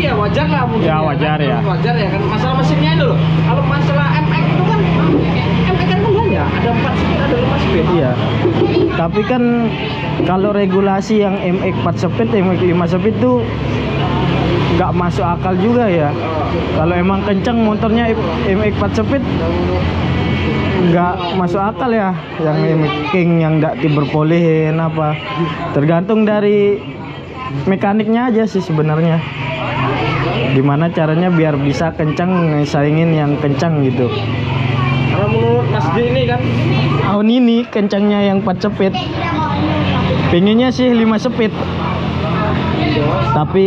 tapi ya wajar lah mungkin. Ya wajar kan? ya. Wajar ya kan. Masalah mesinnya itu loh. Kalau masalah MX itu kan MX kan banyak. Ada 4 speed, ada 5 speed. Iya. Tapi kan kalau regulasi yang MX 4 speed, MX 5 speed tuh nggak masuk akal juga ya. Kalau emang kencang motornya MX 4 speed nggak masuk akal ya. Yang MX King yang nggak diberpolihin apa. Tergantung dari mekaniknya aja sih sebenarnya. Gimana caranya biar bisa kencang saingin yang kencang gitu. Kalau menurut Mas D ini kan Tahun ini kencangnya yang 4 speed. Pengennya sih 5 speed. Tapi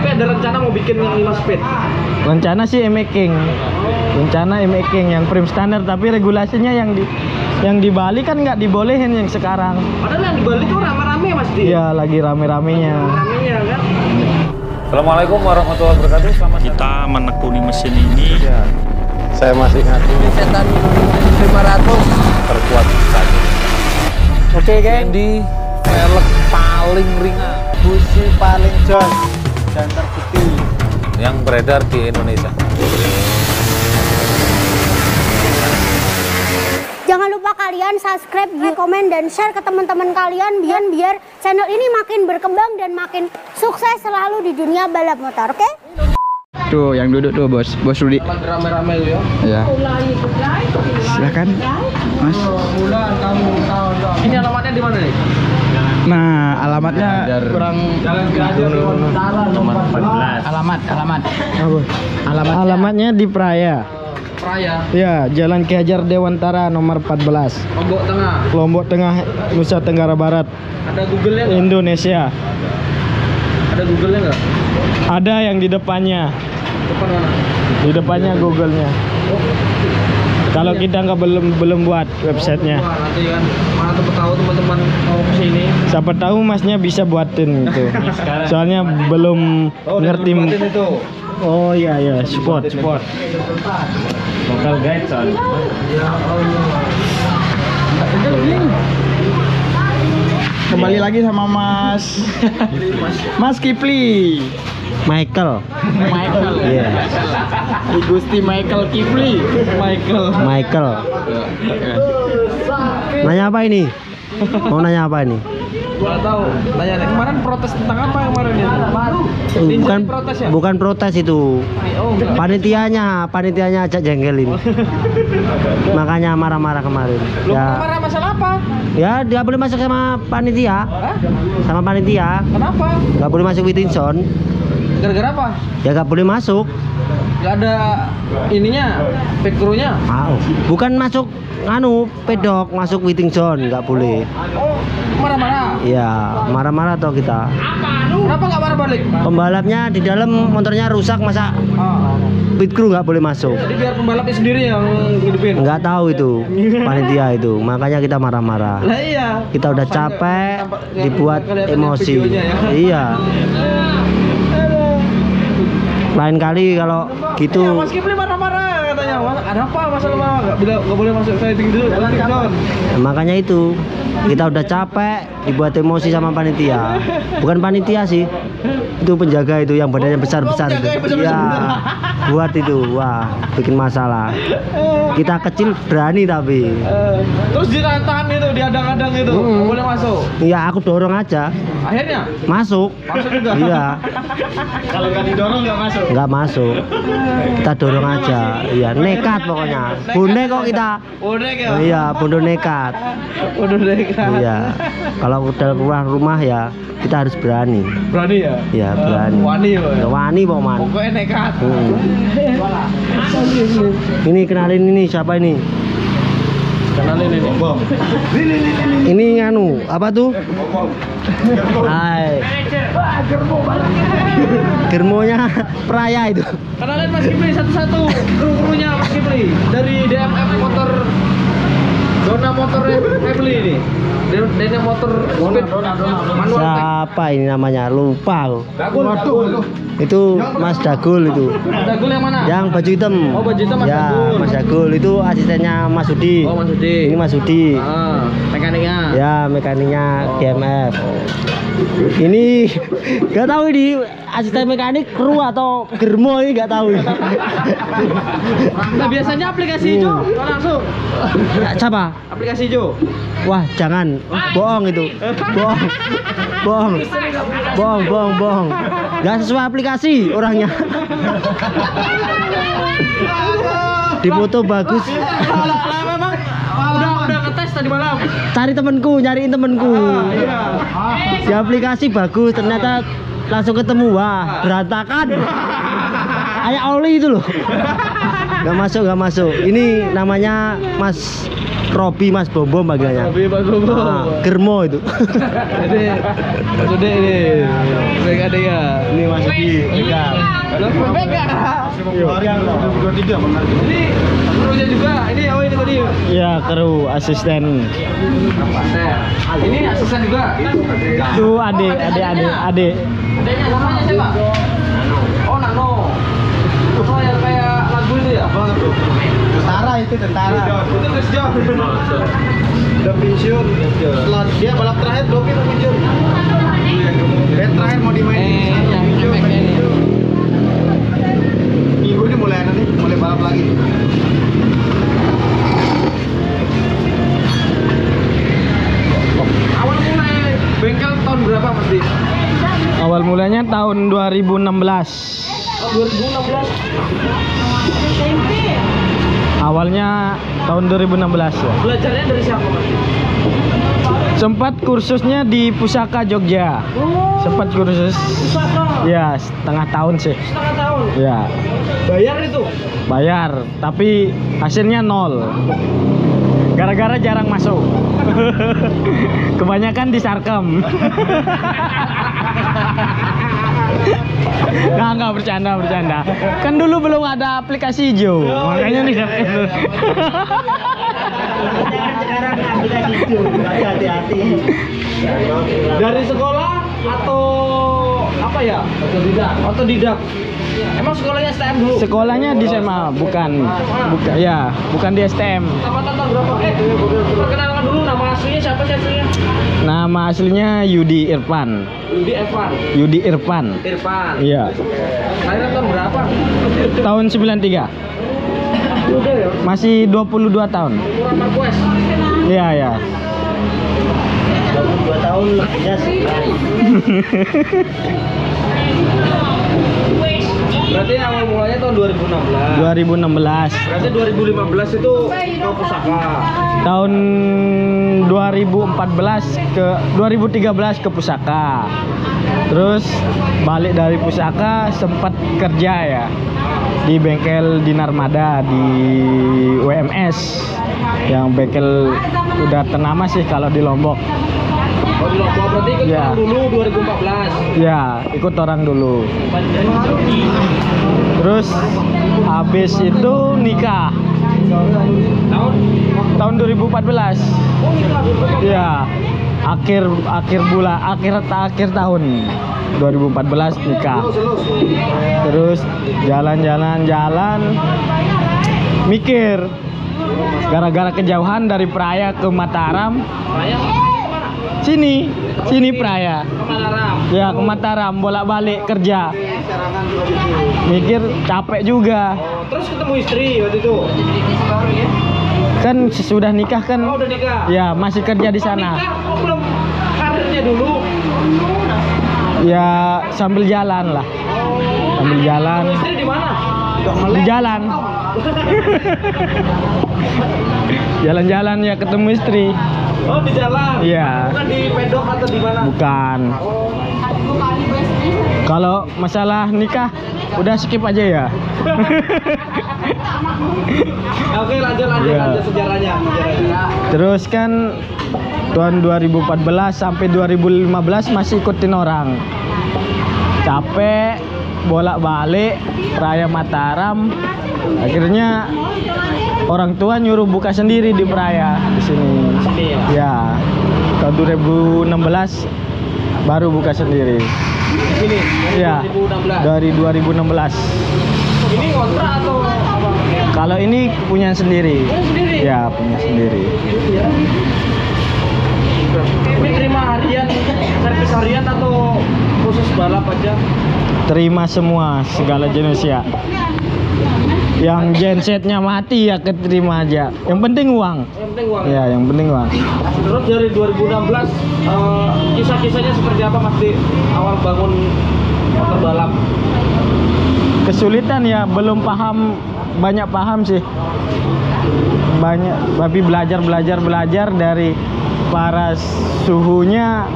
ada rencana mau bikin yang 5 speed. rencana sih MX King. Rencana MX King yang frame standar, tapi regulasinya yang di Bali kan nggak dibolehin yang sekarang. Padahal yang di Bali tuh rame-rame Mas D. Iya, lagi rame-ramenya. Ramenya kan. Assalamualaikum warahmatullahi wabarakatuh. Selamat Kita menekuni mesin ini. ya. Saya masih ngaku Setan 500 terkuat saja. Oke geng. Di velg paling ringan Busi paling jos dan terbukti yang beredar di Indonesia. Jangan lupa kalian subscribe, komen, dan share ke teman-teman kalian biar channel ini makin berkembang dan makin sukses selalu di dunia balap motor, oke? Tuh yang duduk tuh bos Rudi. rame-rame lu ya. Ya. Silakan, Mas. Ini alamatnya di mana nih? Nah, alamatnya kurang Jalan Gajah Nomor 14. alamat. Alamatnya di Praya. Praya, Ya, Jalan Ki Hajar Dewantara nomor 14. Lombok Tengah. Lombok Tengah, Nusa Tenggara Barat, Ada Google-nya nggak? Indonesia. Ada Google-nya nggak? Ada yang di depannya. Depan mana? Di depannya Google-nya. Kalau kita nggak belum buat websitenya. Wah, nanti kan mana tahu teman-teman mau kesini. Siapa tahu masnya bisa buatin itu. Soalnya belum ngerti. Buatin itu. Oh iya ya, sport. Local guide soalnya. Kembali lagi sama Mas Kipli. Michael. Iya. Gusti Michael Kipli. Michael. Nanya apa ini? Mau nanya apa ini? Nggak tahu. Tanya nih, kemarin protes tentang apa kemarin ya? Ninja protes ya? Bukan protes itu. Oh, enggak. Panitianya ajak jengkelin. Makanya marah-marah kemarin. Lu Ya, marah masalah apa? ya dia boleh masuk sama panitia. Hah? Sama panitia. Kenapa? Nggak boleh masuk Witinson. Gara-gara apa? Ya nggak boleh masuk. Nggak ada ininya, background-nya. Bukan masuk pedok, masuk Witinson nggak boleh. Oh, marah-marah. Iya, marah-marah toh kita. Kenapa nggak marah balik? Pembalapnya di dalam motornya rusak, masa Ah, pit crew nggak boleh masuk? jadi biar pembalapnya sendiri yang hidupin. Nggak tahu itu panitia itu, makanya kita marah-marah. Lah iya. Kita udah capek dibuat Kelihatan emosi. videonya ya. Iya. Lain kali kalau Iya, gitu. Mas Kipli marah-marah katanya. Mas, ada apa masalah Mas? Nggak boleh masuk fighting dulu. Witingson. Makanya itu kita udah capek dibuat emosi sama panitia. Bukan panitia sih, itu penjaga itu yang badannya besar-besar penjaga yang itu. besar-besar. Iya, buat itu, wah bikin masalah. Kita kecil berani tapi. Terus ditantang itu, diadang-adang itu. Nggak boleh masuk. Iya, aku dorong aja, Akhirnya masuk. masuk juga. Iya, Kalau nggak didorong nggak masuk. nggak masuk. Kita dorong aja. Iya, nekat pokoknya. Bunda kok kita. Udah ya. Iya, bondo nekat. Udah dekat. Iya. Kalau udah keluar rumah ya kita harus berani. Berani ya? Iya, berani. Wani ya. Ya, wani pokoknya. Pokoknya nekat. Ini kenalin ini siapa ini? Kenalin ini. Ini nganu, apa tuh? Hai. Germonya Praya itu. Kenalin Mas Kipli satu-satu. Kru-krunya Mas Kipli dari DMF motor Dona Motor Family ini. Dona Motor Speed manual tank. Siapa ini namanya? Lupa aku. Dagul. Itu Mas Dagul itu. Dagul yang mana? Yang baju hitam. Oh, baju hitam Mas ya, Dagul. Mas Dagul itu asistennya Mas Sudi. Oh, Mas Udi. Ini Mas Sudi. Ah, mekaniknya. Ya, mekaniknya Oh. GMF. Ini nggak tahu ini asisten mekanik kru atau germo ini nggak tahu. Nah, biasanya aplikasi Jo langsung. Siapa? Aplikasi Jo. Wah, jangan. Bohong itu. Bohong. Bohong. Bohong, bohong, bohong. Gak sesuai aplikasi orangnya. Di foto bagus. Memang udah ngetes tadi malam. Cari temenku, nyariin temenku. Iya. Di aplikasi bagus, ternyata langsung ketemu. Wah, berantakan. Kayak oli itu loh. Gak masuk, gak masuk. Ini namanya Mas Robi, Mas Bombom bagiannya. Tapi Mas Bobo. Germo itu. Jadi sudah ini. Pegang dia. Ini Mas Robi. Pegang. Pegang. Ini krunya juga. Ini oh ini tadi. Ya, kru asisten. Ini asisten juga. Itu adik. Adanya namanya siapa? Oh Nano. Oh yang kayak lagu itu ya? Tentara itu tentara. Itu Chris John. Udah pensiun. Setelah dia balap terakhir Dovi mau pensiun. Dan terakhir mau dimainin. Yang ini. Minggu ini mulai balap lagi. Awal mulai bengkel tahun berapa Mas Di? Awal mulanya tahun 2016. Oh, 2016. Awalnya tahun 2016 ya. Belajarnya dari siapa Mas? Sempat kursusnya di Pusaka Jogja. Sempat kursus. Pusaka. Ya, setengah tahun sih. Setengah tahun. Ya, Bayar itu. bayar, tapi hasilnya nol. Gara-gara jarang masuk. Kebanyakan di Sarkem. Nggak bercanda. Kan dulu belum ada aplikasi hijau, makanya nih. Sekarang aplikasi itu. Hati-hati. Dari sekolah atau apa ya? Otodidak. Emang sekolahnya STM dulu? Sekolahnya di SMA, bukan di STM. Angkatan tahun berapa? Perkenalkan dulu nama aslinya siapa sih aslinya? Nama aslinya Yudi Irfan. Yudi Irfan. Iya. Lahirnya tahun berapa? Tahun 93. Udah ya. Masih 22 tahun. Kurang Marquez. Iya. 22 tahun lebihnya sih. Berarti awal mulanya tahun 2016. 2016. Berarti 2015 itu ke Pusaka. Tahun 2013 ke Pusaka. Terus balik dari Pusaka sempat kerja ya di bengkel Dinarmada di WMS. Yang bengkel udah ternama sih kalau di Lombok. Oh, di Lombok berarti ikut Ya. tahun dulu 2014. Ya, ikut orang dulu. Terus habis itu nikah tahun 2014. Oh, nikah 2014. Ya, akhir tahun 2014 nikah. Terus jalan mikir gara-gara kejauhan dari Praia ke Mataram. Sini Praia. Mataram. Ya, ke Mataram bolak-balik kerja. Mikir capek juga. Oh, terus ketemu istri waktu itu. Kan sesudah nikah kan. Oh, udah nikah. Ya, masih kerja di sana. Nikah, oh, belum karirnya dulu. Ya, sambil jalan lah. Sambil jalan. Ketemu istri di mana? Di jalan. Jalan-jalan ya ketemu istri. Oh, di jalan. Iya. Bukan di pedok atau di mana? Bukan. Kalau masalah nikah udah skip aja ya. Oke, lanjut Iya. sejarahnya. Terus kan tahun 2014 sampai 2015 masih ikutin orang. Capek bolak-balik Praia Mataram. Akhirnya orang tua nyuruh buka sendiri di Praia di sini. Ya. Tahun 2016 baru buka sendiri. Ini Ya. 2016. Dari 2016. Ini kontrak atau apa? Kalau ini punya sendiri. Punya sendiri? Ya, punya sendiri. Ini terima harian, servis harian atau khusus balap aja? Terima semua segala jenis ya. Yang gensetnya mati ya keterima aja. Yang penting uang. Yang penting uang. Ya, yang penting uang. Terus dari 2016 kisah-kisahnya seperti apa Mas di awal bangun motor balap? Kesulitan ya, belum banyak paham sih. Tapi belajar dari para suhunya.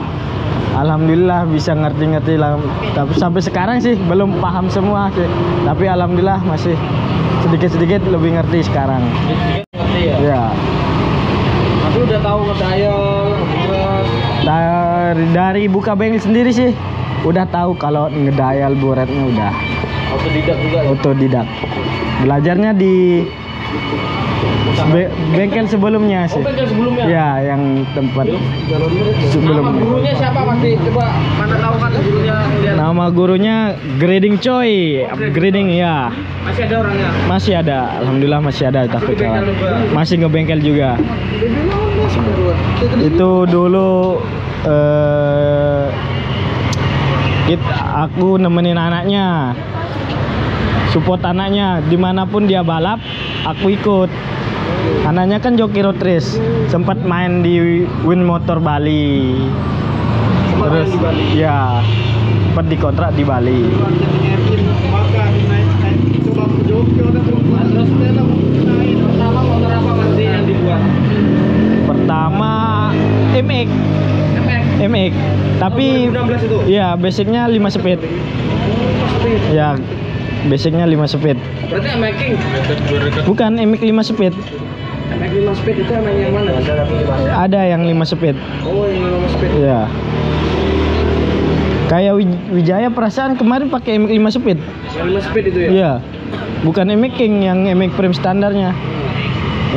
Alhamdulillah bisa ngerti-ngerti lah. Tapi sampai sekarang sih belum paham semua sih. Tapi alhamdulillah masih sedikit-sedikit lebih ngerti sekarang. Sedikit ngerti ya? Ya. Tapi udah tahu ngedayal, Dari buka bengkel sendiri sih udah tahu kalau ngedayal buretnya udah. Autodidak juga ya? Autodidak. Belajarnya di bengkel sebelumnya sih. Oh, bengkel sebelumnya? Ya, yang tempat Nama sebelumnya. gurunya siapa Mas di? Coba mana tahu kan gurunya lihat. Nama gurunya Grading Coy, upgrading ya. Masih ada orangnya? Masih ada, alhamdulillah masih ada. Tapi ngebengkel juga? masih ngebengkel juga. Itu dulu aku nemenin anaknya, support anaknya dimanapun dia balap, aku ikut. Anaknya kan joki road race, sempat main di Win Motor Bali. Terus ya sempat dikontrak di Bali. Terus pertama motor apa Mas di yang dibuat? Pertama MX, MX. tapi 2016 itu? ya basicnya 5 speed. Ya basicnya 5 speed. Berarti MX King? Bukan MX 5 speed. MX 5 speed itu emang yang mana? Ada yang 5 speed. Oh, yang 5 speed. Ya. Kayak Wijaya perasaan kemarin pakai MX 5 speed. Yang 5 speed itu ya? Iya. Bukan MX King, yang MX frame standarnya.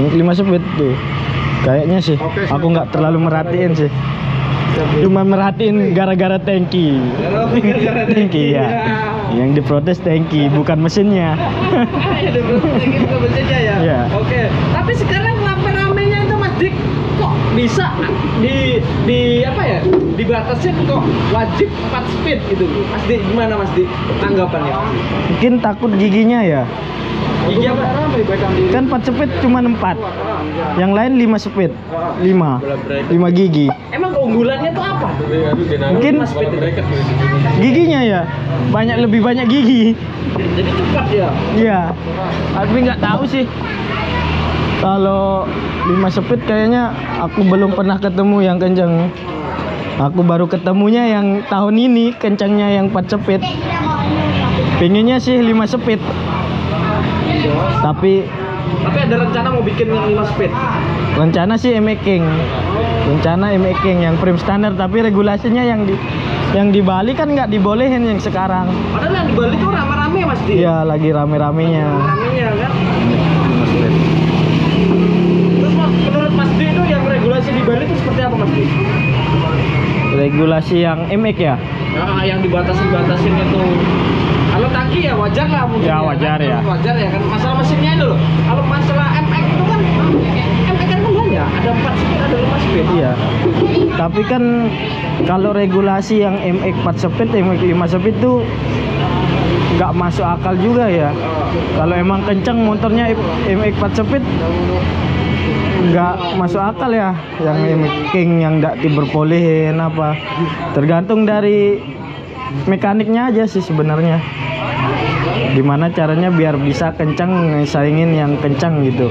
MX 5 speed tuh. Kayaknya sih. Aku nggak terlalu merhatiin sih. Cuma merhatiin gara-gara tangki. Tangki ya. Yang diprotes tangki, bukan mesinnya. Ada lagi bukan mesinnya ya? Iya. Oke. Tapi sekarang rame-ramenya itu Mas Dik kok bisa di apa ya? Dibatasin kok wajib 4 speed gitu. Mas Dik gimana Mas Dik tanggapannya? Mungkin takut giginya ya. Gigi apa? Kan 4 speed cuma 4. Yang lain 5 speed. 5 gigi. Emang keunggulannya tuh apa? Mungkin 5 speed itu. giginya ya. Lebih banyak gigi. Jadi cepat ya? Iya. Tapi nggak tahu sih. Kalau 5 speed kayaknya aku belum pernah ketemu yang kencang. Aku baru ketemunya yang tahun ini kencangnya yang 4 speed. Pengennya sih 5 speed. Tapi ada rencana mau bikin yang 5 speed? rencana sih MX King. Rencana MX King yang frame standar, tapi regulasinya yang di Bali kan nggak dibolehin yang sekarang. Padahal yang di Bali tuh rame-rame Mas Dik. Iya, lagi rame-ramenya. Ramenya kan? Terus menurut Mas Dik itu yang regulasi di Bali itu seperti apa Mas Dik? Regulasi yang MX ya? Nah, yang dibatasin itu kalau tangki ya wajar lah mungkin. Ya, wajar kan? ya. Wajar ya kan, masalah mesinnya itu loh. Kalau masalah MX itu kan MX kan banyak, ada 4 speed, ada 5 speed. Iya. Tapi kan kalau regulasi yang MX 4 speed, MX 5 speed itu nggak masuk akal juga ya. Kalau emang kencang motornya MX 4 speed nggak masuk akal ya. Yang MX King yang nggak diberbolehin apa. Tergantung dari mekaniknya aja sih sebenarnya. Gimana caranya biar bisa kencang saingin yang kencang gitu.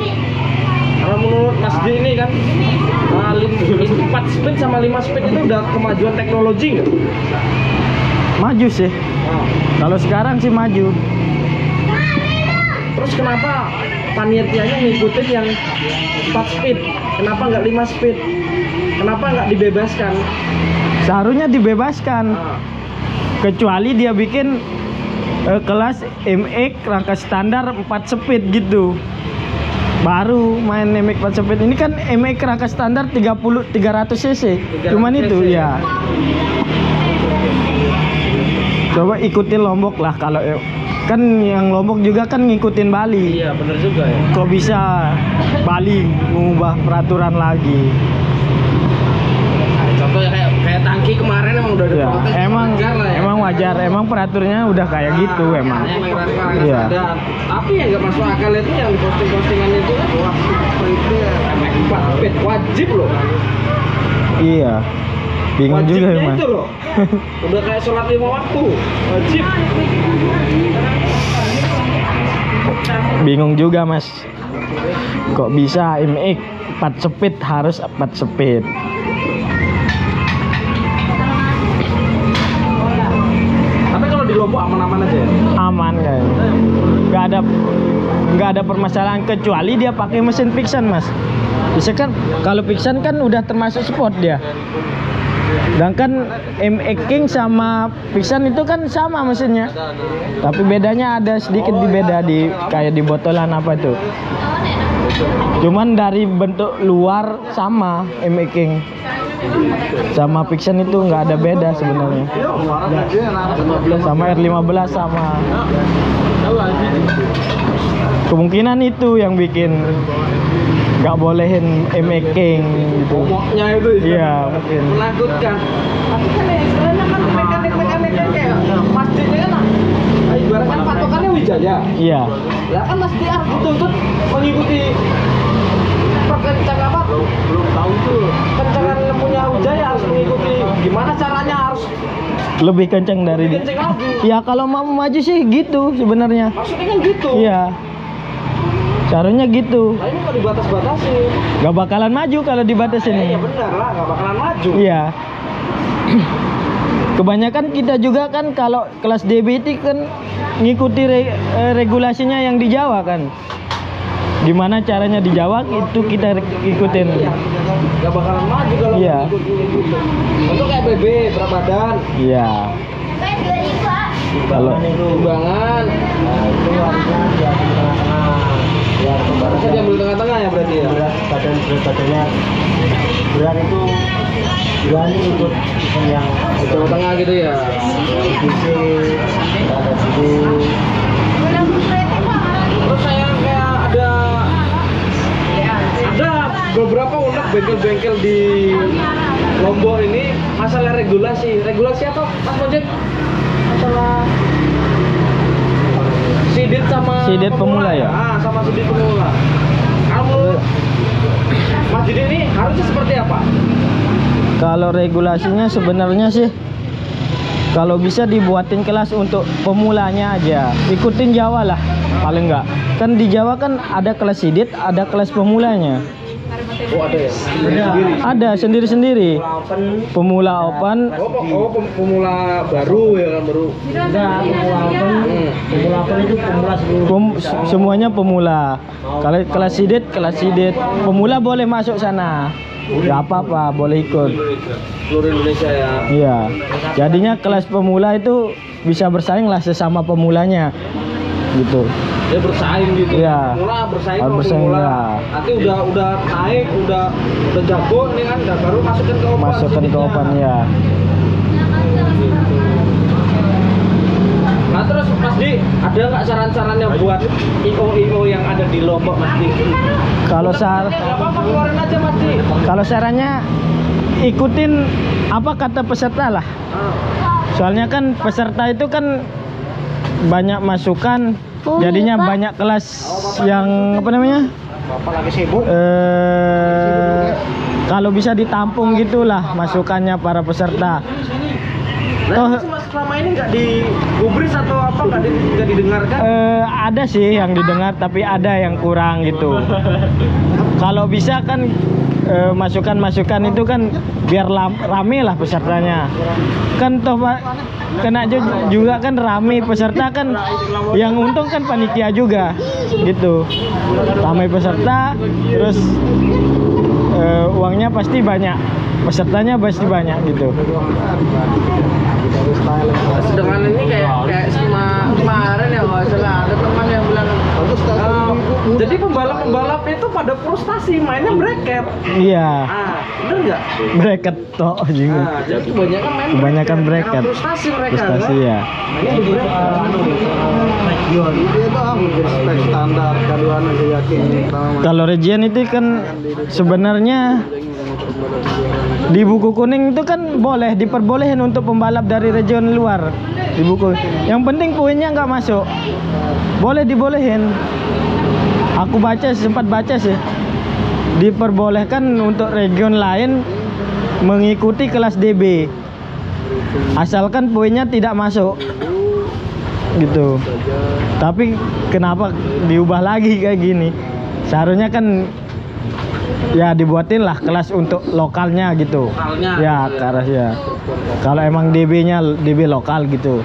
Kalau menurut Mas Dik ini kan 4 speed sama 5 speed itu udah kemajuan teknologi nggak? Maju sih. Kalau sekarang sih maju. Terus kenapa panitianya ngikutin yang 4 speed? Kenapa nggak 5 speed? Kenapa nggak dibebaskan? Seharusnya dibebaskan. Kecuali dia bikin kelas MX rangka standar 4 speed gitu. Baru main MX 4 speed. Ini kan MX rangka standar 300 cc. Cuman itu ya. Coba ikutin Lombok lah kalau kan yang Lombok juga kan ngikutin Bali. Iya, bener juga ya. Kok bisa Bali mengubah peraturan lagi? udah ada Ya, protes, emang wajar lah ya. emang wajar, emang peraturannya udah kayak gitu emang. Iya. Tapi yang nggak masuk akal itu yang di postingan itu kan MX4 speed wajib loh. Iya. Bingung juga Wajibnya emang. itu loh. Udah kayak sholat 5 waktu, wajib. Bingung juga Mas. Kok bisa MX 4 speed harus 4 speed? Tapi kalau di Lombok aman-aman aja ya? Aman kan? Nggak ada permasalahan kecuali dia pakai mesin Vixion Mas. Bisa kan kalau Vixion kan udah termasuk sport dia. Sedangkan MX King sama Vixion itu kan sama mesinnya. Tapi bedanya ada sedikit di kayak di botolan apa itu. Cuman dari bentuk luar sama MX King sama Vixion itu nggak ada beda sebenarnya. Sama R15 sama. Kemungkinan itu yang bikin nggak bolehin MX King gitu. Momoknya itu ya? Iya mungkin. Menakutkan. Tapi kan ya istilahnya kan mekanik kayak masjidnya kan ibaratkan patokannya Wijaya. Iya. Lah kan mesti harus dituntut mengikuti perkencang apa? Belum tahu tuh. Kencangan punya Wijaya harus mengikuti gimana caranya harus Lebih kencang dari dia. kenceng lagi. Ya kalau mau maju sih gitu sebenarnya. Maksudnya kan gitu. Iya. Caranya gitu. Nah ini kok dibatas-batasi. Gak bakalan maju kalau dibatasin. Iya benar lah, nggak bakalan maju. Iya. Kebanyakan kita juga kan kalau kelas DBT kan ngikuti regulasinya yang di Jawa kan. Gimana caranya di Jawa itu kita ikutin. Nggak bakalan maju kalau Iya. nggak ikut-ikut. Untuk kayak BB berat badan, Iya. Kalau timbangan. Nah itu harusnya diambil tengah-tengah. Ya harusnya diambil tengah-tengah ya berarti ya. berat badannya berat itu berani ikut event yang Jawa Tengah gitu ya. fisik ada sini Terus saya kayak ada beberapa unek bengkel-bengkel di Lombok ini masalah regulasi. Regulasi apa Mas Mojek? Masalah sidit sama Sidit pemula ya? Ah, sama sidit pemula. Kamu Mas Didi ini harusnya seperti apa? kalau regulasinya sebenarnya sih kalau bisa dibuatin kelas untuk pemulanya aja. Ikutin Jawa lah paling enggak. Kan di Jawa kan ada kelas sidit, ada kelas pemulanya. Oh ada ya? Sendiri. Ada sendiri-sendiri. Pemula open, Pemula baru ya kan baru. pemula apa itu pemula sebelum semuanya pemula. Kalau kelas sidit, pemula boleh masuk sana. Gak apa-apa, boleh ikut. Seluruh Indonesia ya. Iya. Jadinya kelas pemula itu bisa bersaing lah sesama pemulanya. Gitu. Dia bersaing gitu. Iya. Pemula bersaing Harus sama bersaing, pemula. ya. Nanti udah naik, udah jago nih kan, udah baru masukkan ke open. Masukkan ke siditnya. open ya. Nah terus Mas Di, ada nggak saran-sarannya buat IO yang ada di Lombok Mas Di? Kalau Nggak apa-apa keluarin aja Mas Di. kalau sarannya ikutin apa kata peserta lah. Soalnya kan peserta itu kan banyak masukan, jadinya banyak kelas yang apa namanya? bapak lagi sibuk Kalau bisa ditampung gitulah masukannya para peserta. Nah, itu Mas selama ini nggak digubris atau apa nggak didengarkan? Ada sih yang didengar tapi ada yang kurang gitu. Kalau bisa kan masukan-masukan itu kan biar rame lah pesertanya. Kan toh kena juga kan rame peserta kan, yang untung kan panitia juga gitu. Ramai peserta terus uangnya pasti banyak, pesertanya pasti banyak gitu. Sedangkan ini kayak sama kemarin ya nggak salah ada teman yang bilang jadi pembalap itu pada frustasi mainnya bracket. Iya, Bener nggak? bracket toh juga. Jadi Kebanyakan bracket. Karena frustasi mereka. Frustasi ya. Mainnya di bracket. region itu hampir spek standar kaduan aja yakin Kalau region itu kan sebenarnya di buku kuning itu kan boleh diperbolehin untuk pembalap dari region luar di buku. Yang penting poinnya nggak masuk. Boleh dibolehin. Aku sempat baca sih. Diperbolehkan untuk region lain mengikuti kelas DB. Asalkan poinnya tidak masuk. Gitu. Tapi kenapa diubah lagi kayak gini? Seharusnya kan ya dibuatin lah kelas untuk lokalnya gitu. Ya, keras ya. Kalau emang DB-nya DB lokal gitu.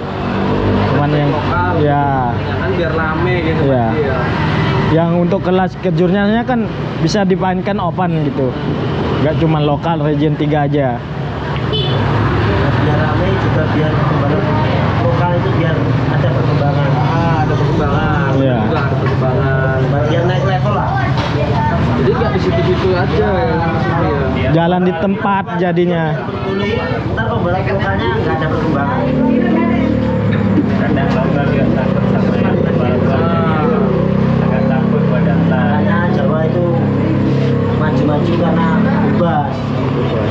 Cuman yang ya kan biar rame gitu. ya. Yang untuk kelas kejurnaannya kan bisa dipainkan open gitu. Nggak cuma lokal region 3 aja. Biar ramai juga biar pembalap lokal itu biar ada perkembangan. Ada perkembangan. Iya. Juga ada perkembangan. Biar naik level lah. Jadi nggak di situ-situ aja ya. Jalan di tempat jadinya. Dulu ntar pembalap lokalnya nggak ada perkembangan. Kadang lokal yang takut sama yang agak takut badan Makanya Jawa itu maju-maju karena bebas.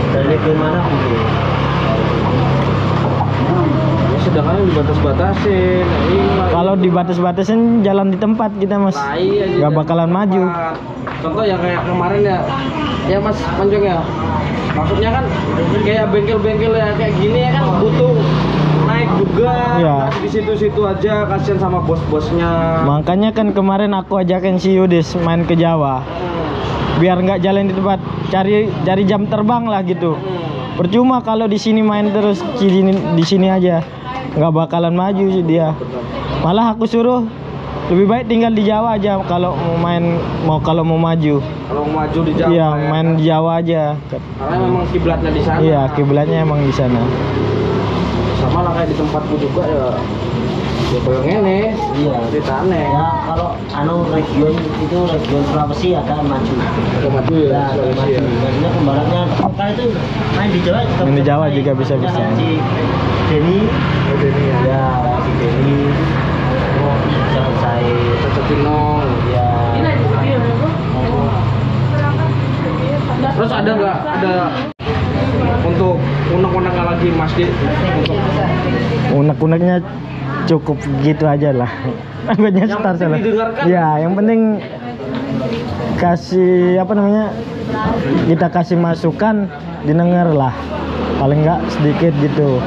Dari gimana gitu. Sedangkan dibatas-batasin. Kalau dibatas-batasin jalan di tempat kita mas, nggak bakalan maju. Contoh ya kayak kemarin ya Mas Panjong ya. Maksudnya kan kayak bengkel-bengkel ya kayak gini ya kan butuh naik juga. Iya. Di situ-situ aja kasihan sama bos-bosnya. Makanya kan kemarin aku ajakin si Yudis main ke Jawa. Biar nggak jalan di tempat, cari jam terbang lah gitu. Percuma kalau di sini main terus di sini aja, nggak bakalan maju sih dia. Malah aku suruh lebih baik tinggal di Jawa aja kalau mau maju. Kalau mau maju di Jawa. Iya, ya. main di Jawa aja. Karena memang kiblatnya di sana. Iya, kiblatnya emang di sana. Sama lah kayak di tempatku juga ya. Ya kayak ngene. Iya. Ceritane. Ya kalau region itu region Sulawesi agak maju. Agak maju ya. Ya, agak Sulawesi ya. maju. Maksudnya pembalapnya lokal itu main di Jawa juga Main di Jawa juga bisa. bisa. Si Denny, Oh, Denny ya. ya si Denny, bisa bersaing. Cocokino. Ya. Terus ada nggak untuk unek-uneknya lagi Mas Di? Untuk Unek-uneknya cukup gitu aja lah. Namanya Yang start penting salah. didengarkan. Ya, yang penting kasih kita kasih masukan, didengar lah. Paling nggak sedikit gitu.